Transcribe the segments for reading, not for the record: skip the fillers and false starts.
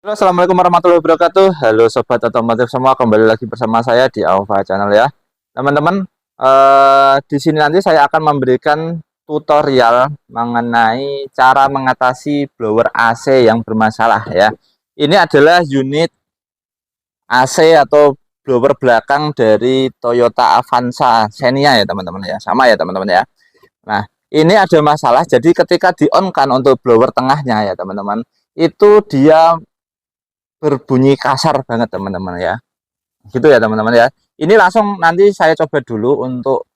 Halo, assalamualaikum warahmatullahi wabarakatuh. Halo sobat otomotif semua, kembali lagi bersama saya di Alfa Channel ya, teman-teman. Di sini nanti saya akan memberikan tutorial mengenai cara mengatasi blower AC yang bermasalah ya. Ini adalah unit AC atau blower belakang dari Toyota Avanza Xenia ya teman-teman ya, sama ya teman-teman ya. Nah, ini ada masalah. Jadi ketika di on kan untuk blower tengahnya ya teman-teman, itu dia berbunyi kasar banget teman-teman ya, gitu ya teman-teman ya. Ini langsung nanti saya coba dulu untuk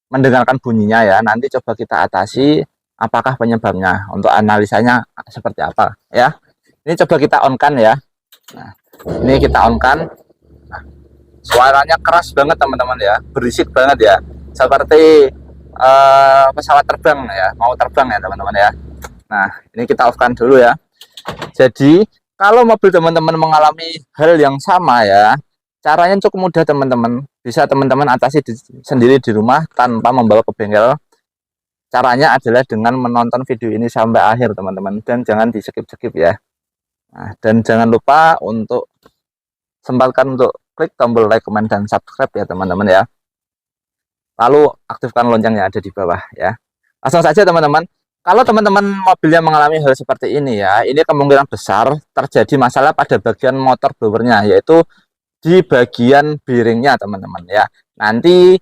mendengarkan bunyinya ya, nanti coba kita atasi apakah penyebabnya, untuk analisanya seperti apa ya. Ini coba kita on kan ya. Nah, ini kita on kan. Nah, suaranya keras banget teman-teman ya, berisik banget ya, seperti pesawat terbang ya, mau terbang ya teman-teman ya. Nah, ini kita off kan dulu ya. Jadi kalau mobil teman-teman mengalami hal yang sama ya, caranya cukup mudah teman-teman. Bisa teman-teman atasi sendiri di rumah tanpa membawa ke bengkel. Caranya adalah dengan menonton video ini sampai akhir teman-teman. Dan jangan di skip-skip ya. Nah, dan jangan lupa untuk sempatkan untuk klik tombol like, comment, dan subscribe ya teman-teman ya. Lalu aktifkan lonceng yang ada di bawah ya. Langsung saja teman-teman. Kalau teman-teman mobilnya mengalami hal seperti ini ya, ini kemungkinan besar terjadi masalah pada bagian motor blowernya, yaitu di bagian bearingnya teman-teman ya. Nanti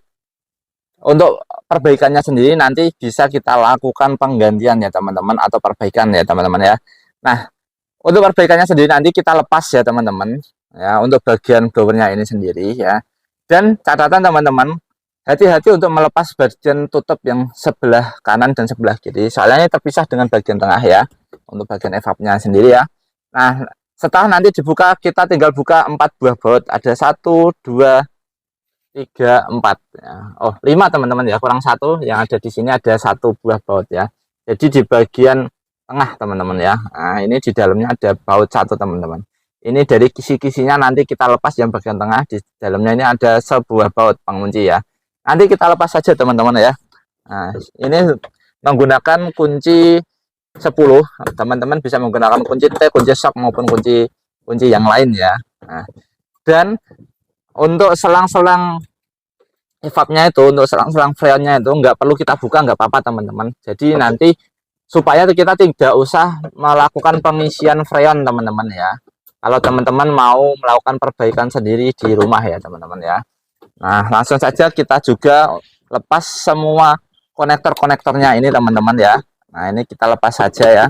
untuk perbaikannya sendiri nanti bisa kita lakukan penggantian ya teman-teman, atau perbaikan ya teman-teman ya. Nah, untuk perbaikannya sendiri nanti kita lepas ya teman-teman ya, untuk bagian blowernya ini sendiri ya. Dan catatan teman-teman, hati-hati untuk melepas bagian tutup yang sebelah kanan dan sebelah kiri, soalnya terpisah dengan bagian tengah ya, untuk bagian evapnya sendiri ya. Nah, setelah nanti dibuka, kita tinggal buka 4 buah baut, ada 1, 2, 3, 4 ya. Oh, 5 teman-teman ya, kurang 1, yang ada di sini ada 1 buah baut ya. Jadi di bagian tengah teman-teman ya. Nah, ini di dalamnya ada baut 1 teman-teman. Ini dari kisi-kisinya nanti kita lepas yang bagian tengah, di dalamnya ini ada sebuah baut pengunci ya. Nanti kita lepas saja teman-teman ya. Nah, ini menggunakan kunci 10. Teman-teman bisa menggunakan kunci T, kunci shock, maupun kunci yang lain ya. Nah, dan untuk selang-selang evapnya itu, untuk selang-selang freonnya itu nggak perlu kita buka, nggak apa-apa teman-teman. Jadi nanti supaya kita tidak usah melakukan pengisian freon teman-teman ya, kalau teman-teman mau melakukan perbaikan sendiri di rumah ya teman-teman ya. Nah, langsung saja kita juga lepas semua konektor-konektornya ini teman-teman ya. Nah, ini kita lepas saja ya,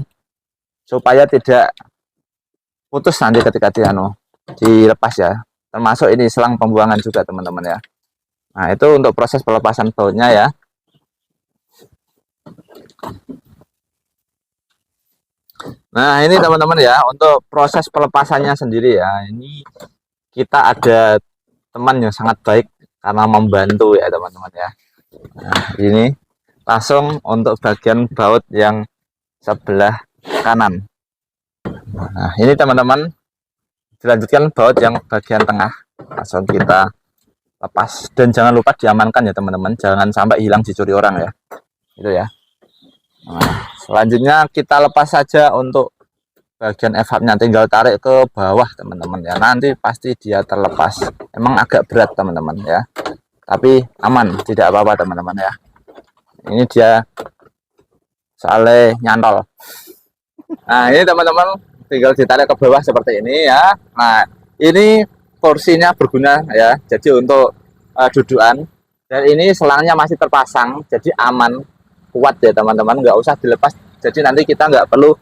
supaya tidak putus nanti ketika dilepas ya. Termasuk ini selang pembuangan juga teman-teman ya. Nah, itu untuk proses pelepasan bautnya ya. Nah, ini teman-teman ya, untuk proses pelepasannya sendiri ya, ini kita ada teman yang sangat baik karena membantu ya teman-teman ya. Nah, ini langsung untuk bagian baut yang sebelah kanan. Nah, ini teman-teman, dilanjutkan baut yang bagian tengah, langsung kita lepas. Dan jangan lupa diamankan ya teman-teman, jangan sampai hilang dicuri orang ya, itu ya. Nah, selanjutnya kita lepas saja untuk bagian evapnya, tinggal tarik ke bawah teman-teman ya, nanti pasti dia terlepas. Emang agak berat teman-teman ya, tapi aman, tidak apa-apa teman-teman ya. Ini dia soalnya nyantol. Nah, ini teman-teman tinggal ditarik ke bawah seperti ini ya. Nah, ini kursinya berguna ya, jadi untuk dudukan, dan ini selangnya masih terpasang, jadi aman, kuat ya teman-teman, nggak usah dilepas. Jadi nanti kita nggak perlu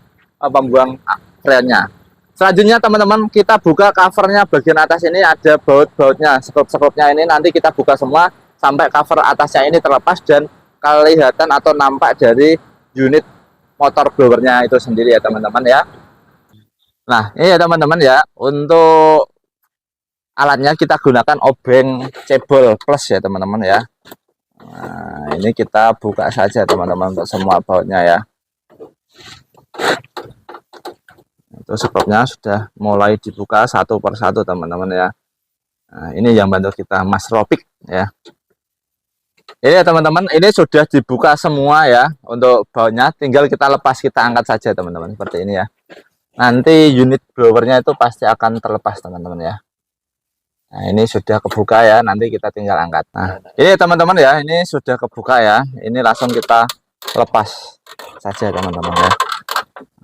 membuang freonnya. Selanjutnya teman-teman, kita buka covernya bagian atas ini, ada baut-bautnya, skrup-skrupnya ini nanti kita buka semua sampai cover atasnya ini terlepas dan kelihatan atau nampak dari unit motor blowernya itu sendiri ya teman-teman ya. Nah, ini ya teman-teman ya, untuk alatnya kita gunakan obeng cebol plus ya teman-teman ya. Nah, ini kita buka saja teman-teman untuk semua bautnya ya. Itu sebabnya sudah mulai dibuka satu persatu teman-teman ya. Nah, ini yang bantu kita Mas Ropik ya. Ini ya teman-teman, ini sudah dibuka semua ya untuk bautnya, tinggal kita lepas, kita angkat saja teman-teman seperti ini ya. nanti unit blowernya itu pasti akan terlepas teman-teman ya. Nah ini sudah kebuka ya, nanti kita tinggal angkat. Nah ini teman-teman ya, ini sudah kebuka ya, ini langsung kita lepas saja teman-teman ya.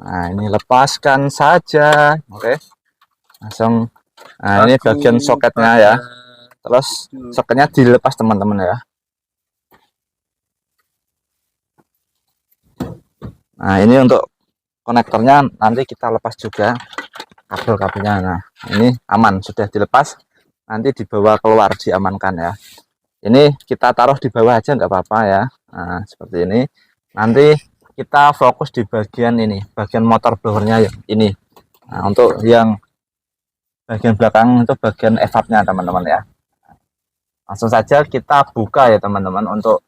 Nah ini lepaskan saja, oke, langsung. Nah ini bagian soketnya ya, terus soketnya dilepas teman-teman ya. Nah ini untuk konektornya nanti kita lepas juga kabel-kabelnya. Nah ini aman, sudah dilepas, nanti dibawa keluar diamankan ya. Ini kita taruh di bawah aja nggak apa-apa ya. Nah seperti ini, nanti kita fokus di bagian ini, bagian motor blowernya ini. Nah untuk yang bagian belakang itu bagian evapnya teman-teman ya. Langsung saja kita buka ya teman-teman. Untuk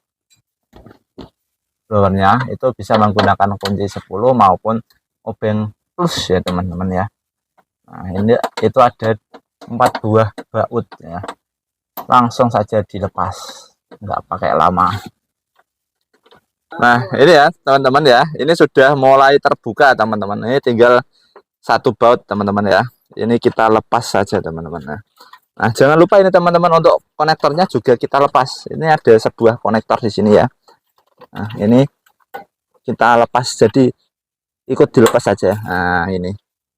blowernya itu bisa menggunakan kunci 10 maupun obeng plus ya teman-teman ya. Nah ini itu ada 4 buah baut ya, langsung saja dilepas, nggak pakai lama. Nah ini ya teman-teman ya, ini sudah mulai terbuka teman-teman, ini tinggal 1 baut teman-teman ya, ini kita lepas saja teman-teman. Nah jangan lupa ini teman-teman, untuk konektornya juga kita lepas. Ini ada sebuah konektor di sini ya. Nah ini kita lepas, jadi ikut dilepas saja. Nah ini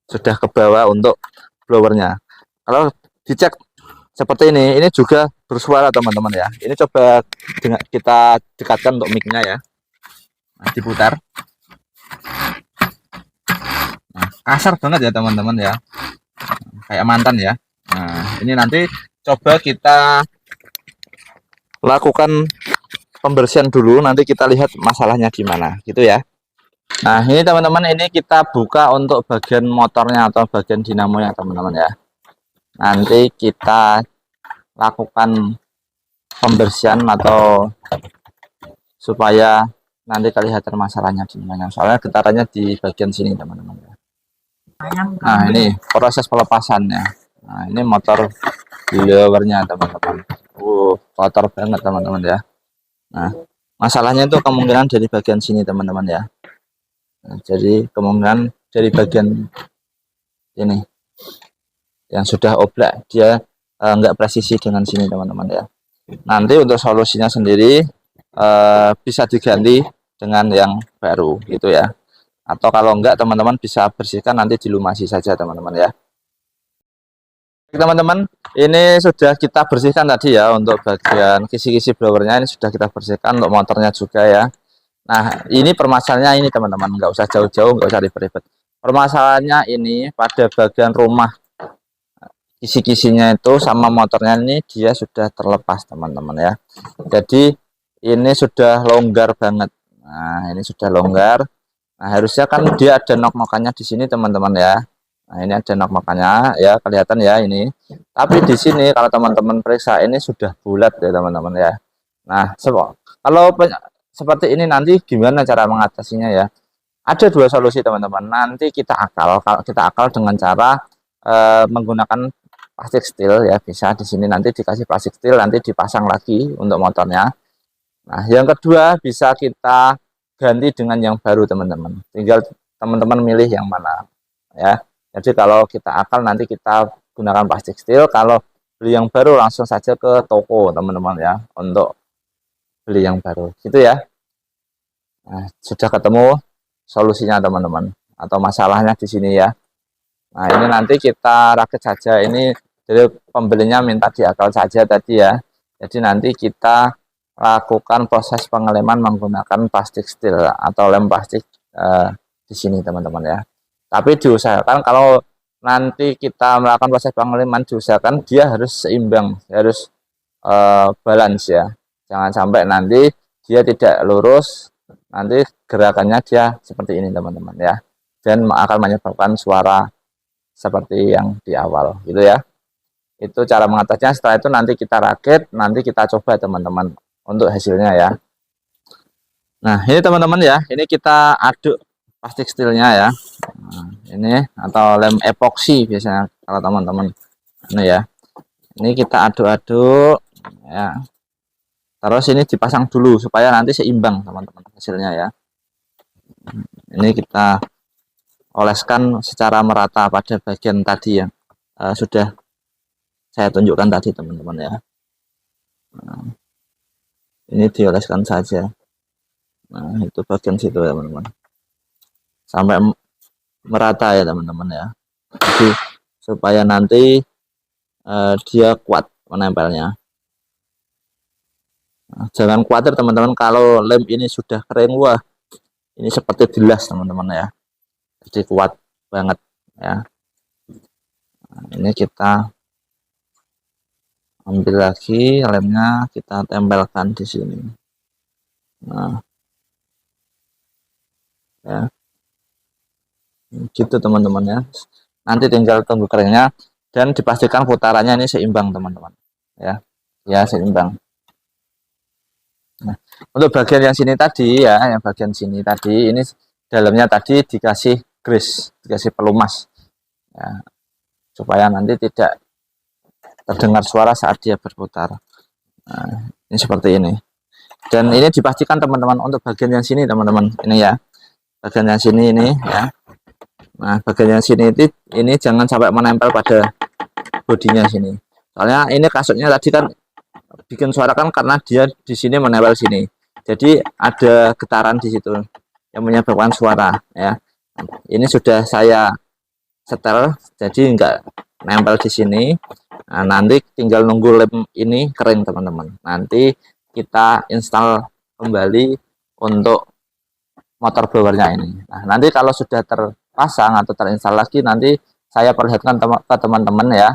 sudah ke bawah untuk blowernya. Kalau dicek seperti ini juga bersuara teman-teman ya. Ini coba kita dekatkan untuk mic-nya ya. Nah, diputar. Nah, kasar banget ya teman-teman ya, kayak mantan ya. Nah ini nanti coba kita lakukan pembersihan dulu, nanti kita lihat masalahnya di mana gitu ya. Nah ini teman-teman, ini kita buka untuk bagian motornya atau bagian dinamonya teman-teman ya. Nanti kita lakukan pembersihan atau supaya nanti kelihatan masalahnya di mana. Soalnya getarannya di bagian sini teman-teman ya. Nah ini proses pelepasannya. Nah ini motor blowernya teman-teman. Kotor banget teman-teman ya. Nah masalahnya itu kemungkinan dari bagian sini teman-teman ya. Nah, jadi kemungkinan dari bagian ini yang sudah oblak, dia nggak presisi dengan sini teman-teman ya. Nanti untuk solusinya sendiri bisa diganti dengan yang baru gitu ya. Atau kalau enggak teman-teman bisa bersihkan, nanti dilumasi saja teman-teman ya. Teman-teman, ini sudah kita bersihkan tadi ya, untuk bagian kisi-kisi blowernya ini sudah kita bersihkan, untuk motornya juga ya. Nah ini permasalahannya ini teman-teman, nggak usah jauh-jauh, nggak usah ribet-ribet. Permasalahannya ini pada bagian rumah, kisi-kisinya itu sama motornya ini dia sudah terlepas teman-teman ya. Jadi ini sudah longgar banget. Nah ini sudah longgar. Nah harusnya kan dia ada nok-nokannya di sini teman-teman ya. Nah ini ada nok-nokannya ya, kelihatan ya ini. Tapi di sini kalau teman-teman periksa ini sudah bulat ya teman-teman ya. Nah kalau seperti ini nanti gimana cara mengatasinya ya? Ada 2 solusi teman-teman. Nanti kita akal dengan cara menggunakan plastik steel ya, bisa di sini nanti dikasih plastik steel, nanti dipasang lagi untuk motornya. Nah yang kedua bisa kita ganti dengan yang baru teman-teman, tinggal teman-teman milih yang mana ya. Jadi kalau kita akal nanti kita gunakan plastik steel, kalau beli yang baru langsung saja ke toko teman-teman ya, untuk beli yang baru gitu ya. Nah sudah ketemu solusinya teman-teman, atau masalahnya di sini ya. Nah ini nanti kita rakit saja, ini jadi pembelinya minta diakal saja tadi ya. Jadi nanti kita lakukan proses pengeleman menggunakan plastik steel atau lem plastik di sini teman-teman ya. Tapi diusahakan kalau nanti kita melakukan proses pengeleman, diusahakan dia harus seimbang, harus balance ya. Jangan sampai nanti dia tidak lurus, nanti gerakannya dia seperti ini teman-teman ya, dan akan menyebabkan suara seperti yang di awal gitu ya. Itu cara mengatasinya. Setelah itu nanti kita rakit, nanti kita coba teman-teman untuk hasilnya ya. Nah ini teman-teman ya, ini kita aduk plastik steelnya ya. Nah, ini atau lem epoksi biasanya kalau teman-teman ini ya. Ini kita aduk-aduk ya, terus ini dipasang dulu supaya nanti seimbang teman-teman hasilnya ya. Ini kita oleskan secara merata pada bagian tadi yang sudah saya tunjukkan tadi teman-teman ya. Nah, ini dioleskan saja. Nah, itu bagian situ ya teman-teman, sampai merata ya teman-teman ya. Jadi supaya nanti dia kuat menempelnya. Nah, jangan khawatir teman-teman kalau lem ini sudah kering, wah ini seperti dilas teman-teman ya, jadi kuat banget ya. Nah, ini kita ambil lagi lemnya, kita tempelkan di sini. Nah ya gitu teman-teman ya, nanti tinggal tunggu keringnya dan dipastikan putarannya ini seimbang teman-teman ya seimbang. Nah, untuk bagian yang sini tadi ya, yang bagian sini tadi ini dalamnya tadi dikasih grease, dikasih pelumas ya, supaya nanti tidak terdengar suara saat dia berputar. Nah, ini seperti ini. Dan ini dipastikan teman-teman untuk bagian yang sini teman-teman, ini ya, bagian yang sini ini ya. Nah, bagian yang sini ini jangan sampai menempel pada bodinya sini. Soalnya ini kasutnya tadi kan bikin suara kan karena dia di sini menempel sini. Jadi ada getaran di situ yang menyebabkan suara ya. Ini sudah saya setel jadi enggak nempel di sini. Nah, nanti tinggal nunggu lem ini kering teman-teman. Nanti kita install kembali untuk motor blowernya ini. Nah, nanti kalau sudah terpasang atau terinstall lagi, nanti saya perlihatkan ke teman-teman ya,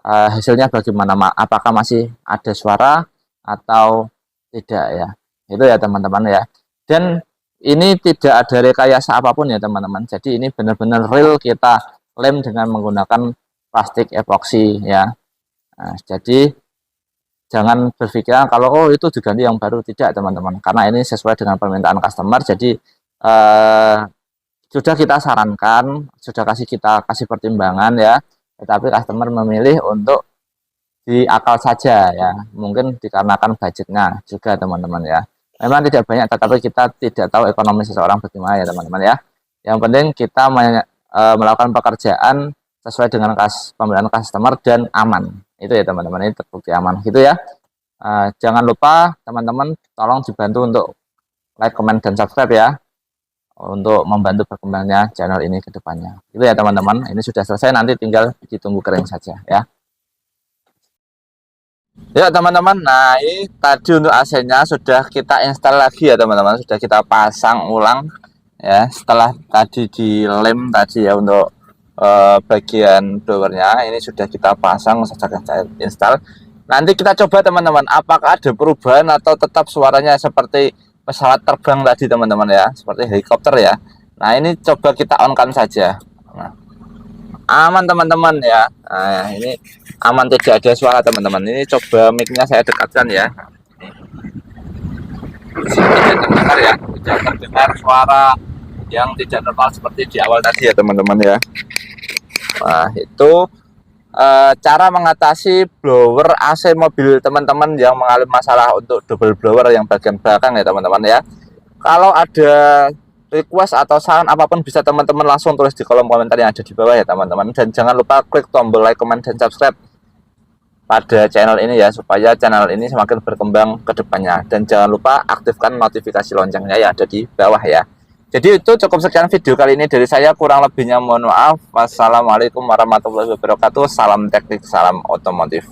hasilnya bagaimana, apakah masih ada suara atau tidak ya. Itu ya teman-teman ya. Dan ini tidak ada rekayasa apapun ya teman-teman. Jadi ini benar-benar real kita lem dengan menggunakan plastik epoksi ya. Nah, jadi jangan berpikiran kalau oh itu diganti yang baru, tidak teman-teman, karena ini sesuai dengan permintaan customer. Jadi sudah kita sarankan, sudah kita kasih pertimbangan ya, tetapi customer memilih untuk di akal saja ya, mungkin dikarenakan budgetnya juga teman-teman ya. Memang tidak banyak, tetapi kita tidak tahu ekonomi seseorang bagaimana ya teman-teman ya. Yang penting kita melakukan pekerjaan sesuai dengan pembelian customer dan aman. Itu ya teman-teman, ini terbukti aman gitu ya. Jangan lupa teman-teman tolong dibantu untuk like, comment, dan subscribe ya, untuk membantu berkembangnya channel ini ke depannya. Itu ya teman-teman, ini sudah selesai, nanti tinggal ditunggu kering saja ya. Ya teman-teman, nah ini tadi untuk AC-nya sudah kita install lagi ya teman-teman, sudah kita pasang ulang ya, setelah tadi dilem tadi ya untuk bagian blowernya, ini sudah kita pasang, sejak saya install. Nanti kita coba teman-teman, apakah ada perubahan atau tetap suaranya seperti pesawat terbang tadi teman-teman ya, seperti helikopter ya. Nah ini coba kita on kan saja. Nah, aman teman-teman ya. Nah ini aman, tidak ada suara teman-teman. Ini coba mic-nya saya dekatkan ya. Tidak terdengar ya, tidak terdengar suara yang tidak normal seperti di awal tadi ya teman-teman ya. Nah itu cara mengatasi blower AC mobil teman-teman yang mengalami masalah untuk double blower yang bagian belakang ya teman-teman ya. Kalau ada request atau saran apapun bisa teman-teman langsung tulis di kolom komentar yang ada di bawah ya teman-teman. Dan jangan lupa klik tombol like, comment, dan subscribe pada channel ini ya, supaya channel ini semakin berkembang ke depannya. Dan jangan lupa aktifkan notifikasi loncengnya yang ada di bawah ya. Jadi itu cukup sekian video kali ini dari saya, kurang lebihnya mohon maaf. Wassalamualaikum warahmatullahi wabarakatuh. Salam teknik, salam otomotif.